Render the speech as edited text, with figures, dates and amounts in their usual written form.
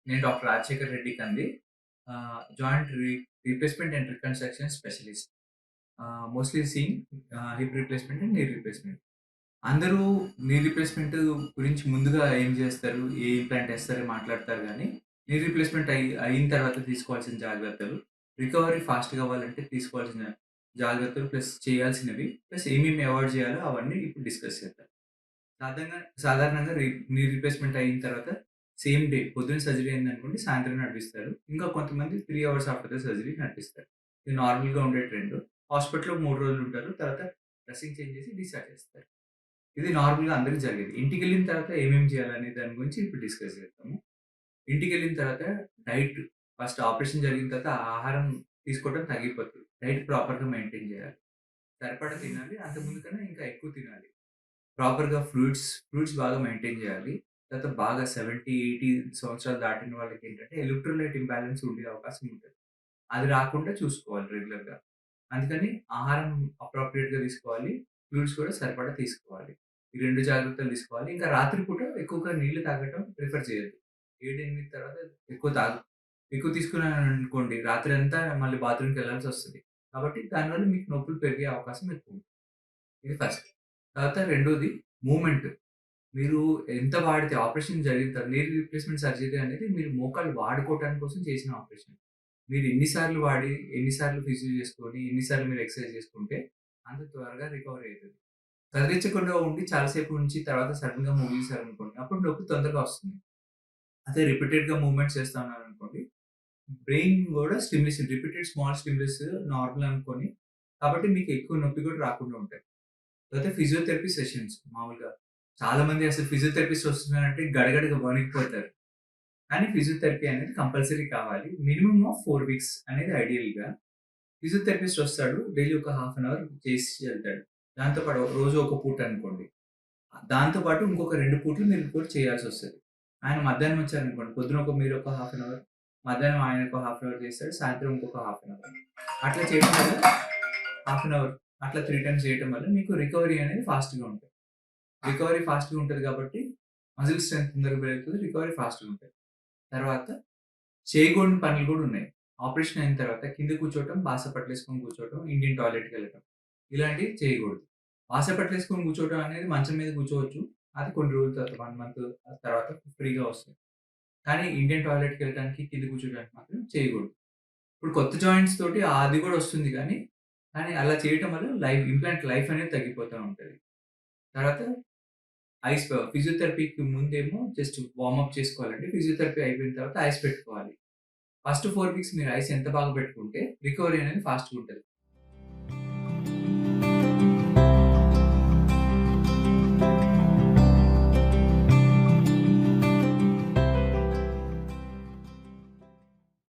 నేను doctor Rajasekhar Reddy Kandi. Joint replacement and reconstruction specialist. Mostly seen hip replacement and knee replacement. అందరూ knee replacement గురించి ముందుగా ఏం జేస్తారు? ఏ ఇంప్లాంట్ ఏస్తారని మాట్లాడతారు గానీ, నీ రీప్లేస్‌మెంట్ అయిన తర్వాత తీసుకోవాల్సిన జాగ్రత్తలు, రికవరీ ఫాస్ట్‌గా అవ్వాలంటే తీసుకోవాల్సిన జాగ్రత్తలు, ప్లస్ చేయాల్సినవి, ప్లస్ ఏమేమి అవాయిడ్ జేయాలో అవన్నీ ఇప్పుడు డిస్కస్ చేద్దాం. సాధారణంగా నీ రీప్లేస్‌మెంట్ అయిన తర్వాత సేమ్ డే పొద్దున సర్జరీ అయిందనుకోండి, సాయంత్రం నడిపిస్తారు. ఇంకా కొంతమంది 3 అవర్స్ ఆఫ్టర్ ద సర్జరీ నడిపిస్తారు. ఇది నార్మల్‌గా ఉండే ట్రెండ్. హాస్పిటల్‌లో 3 రోజులు ఉంటారు. తర్వాత డ్రెసింగ్ చేంజ్ చేసి డిశ్చార్జ్ చేస్తారు. ఇది నార్మల్‌గా అందరికి జరిగేది. ఇంటికెళ్ళిన తర్వాత ఏమేమి చేయాలనే దాని గురించి ఇప్పుడు డిస్కస్ చేద్దాము. ఇంటికెళ్ళిన తర్వాత డైట్ ఫస్ట్ ఆపరేషన్ జరిగిన తర్వాత ఆహారం తీసుకోవడం తగ్గిపోతుంది. డైట్ ప్రాపర్‌గా మెయింటైన్ చేయాలి. సరిపడా తినాలి. అంతకుముందు కన్నా ఇంకా ఎక్కువ తినాలి. ప్రాపర్‌గా ఫ్రూట్స్ బాగా మెయింటైన్ జేయాలి. తర్వాత బాగా 70, 80 సంవత్సరాలు దాటిన వాళ్ళకేంటంటే ఎలక్ట్రోలైట్ ఇంబాలెన్స్ ఉండే అవకాశం ఉంటది. అది రాకుండా చూసుకోవాలి రెగ్యులర్‌గా. అందుకని ఆహారం అప్రోప్రియేట్‌గా తీసుకోవాలి. ఫ్లూయిడ్స్ కూడా సరిపడా తీసుకోవాలి. ఈ 2 జాగ్రత్తలు తీసుకోవాలి. ఇంకా రాత్రి పూట ఎక్కువగా నీళ్లు తాగటం ప్రిఫర్ చేయొద్దు. 7, 8 తర్వాత ఎక్కువ తాగు ఎక్కువ తీసుకున్నాననుకోండి రాత్రంతా మళ్ళీ బాత్రూమ్‌కెళ్ళాల్సొస్తది. కాబట్టి దానివల్ల మీకు నొప్పులు పెరిగే అవకాశం ఎక్కువ. ఇది ఫస్ట్. తర్వాత రెండోది మూవ్‌మెంట్. మీరు ఎంత వాడితే ఆపరేషన్ జరిగిన తర్వాత నీ రీప్లేస్‌మెంట్ సర్జరీ అనేది మీరు మోకాళ్ళు వాడుకోవటానికి కోసం చేసిన ఆపరేషన్. మీరు ఎన్ని సార్లు వాడి, ఎన్ని సార్లు ఫిజియో చేసుకొని, ఎన్ని సార్లు మీరు ఎక్సర్‌సైజ్ చేసుకుంటే అంత త్వరగా రికవరీ అయితది. కదిలించకుండా ఉండి చాలా సేపు ఉంచి తర్వాత సడెన్‌గా మూవ్ చేశారనుకోండి, అప్పుడు నొప్పి తొందరగా వస్తుంది. అదే రిపీటెడ్‌గా మూవ్‌మెంట్స్ చేస్తా ఉన్నారనుకోండి, బ్రెయిన్ గూడా రిపీటెడ్ స్మాల్ స్టిమ్యులస్ నార్మల్ అనుకోని, కాబట్టి మీకు ఎక్కువ నొప్పి కూడా రాకుండా ఉంటాయి. లేకపోతే ఫిజియోథెరపీ సెషన్స్ మామూలుగా. చాలా మంది అసలు ఫిజియోథెరపిస్ట్ వస్తున్నారంటే గడగడగా వణికిపోతారు. కానీ ఫిజియోథెరపీ అనేది కంపల్సరీ కావాలి. మినిమమ్ ఆఫ్ 4 వీక్స్ అనేది ఐడియల్‌గా. ఫిజియోథెరపిస్ట్ వస్తాడు. డైలీ ఒక హాఫ్ అన్ అవర్ చేసి వెళ్తాడు. దాంతో పాటు రోజు ఒక పూట అనుకోండి. దాంతో పాటు ఇంకొక 2 పూటలు మీరు కూడా చేయాల్సొస్తది. ఆయన మధ్యాహ్నం వచ్చారనుకోండి, పొద్దున మీరు ఒక హాఫ్ అన్ అవర్, మధ్యాహ్నం ఆయన ఒక హాఫ్ అన్ అవర్ చేస్తాడు. సాయంత్రం ఇంకొక హాఫ్ అన్ అవర్. అట్లా చేయడం వల్ల హాఫ్ అన్ అవర్ అట్లా 3 టైమ్స్ చేయటం వల్ల మీకు రికవరీ అనేది ఫాస్ట్‌గా ఉంటది. రికవరీ ఫాస్ట్‌గా ఉంటది కాబట్టి మజిల్ స్ట్రెంత్ తొందరగా పెరుగుతది. రికవరీ ఫాస్ట్‌గా ఉంటది. తర్వాత చేయకూడని పనులు గూడా ఉన్నాయి. ఆపరేషన్ అయిన తర్వాత కింద కూర్చోవటం, బాస పట్టలేసుకొని కూర్చోవటం, ఇండియన్ టాయిలెట్‌కెళ్ళటం. ఇలాంటివి చేయకూడదు. బాస పట్టలేసుకొని కూర్చోవటం అనేది మంచం మీద కూర్చోవచ్చు. అది కొన్ని రోజుల తర్వాత 1 మంత్ తర్వాత ఫ్రీగా వస్తుంది. కానీ ఇండియన్ టాయిలెట్‌కెళ్ళటానికి, కింద కూర్చోవడానికి మాత్రం చేయకూడదు. ఇప్పుడు కొత్త జాయింట్స్ తోటి అది గూడా వస్తుంది కానీ అలా చేయటం వల్ల ఇంప్లాంట్ లైఫ్ అనేది తగ్గిపోతా ఉంటది. తర్వాత ఫిజియోథెరపీకి ముందేమో జస్ట్ వార్మప్ చేసుకోవాలండి. ఫిజియోథెరపీ అయిపోయిన తర్వాత ఐస్ పెట్టుకోవాలి. ఫస్ట్ 4 వీక్స్ మీరు ఐస్ ఎంత బాగా పెట్టుకుంటే రికవరీ అనేది ఫాస్ట్‌గా ఉంటది.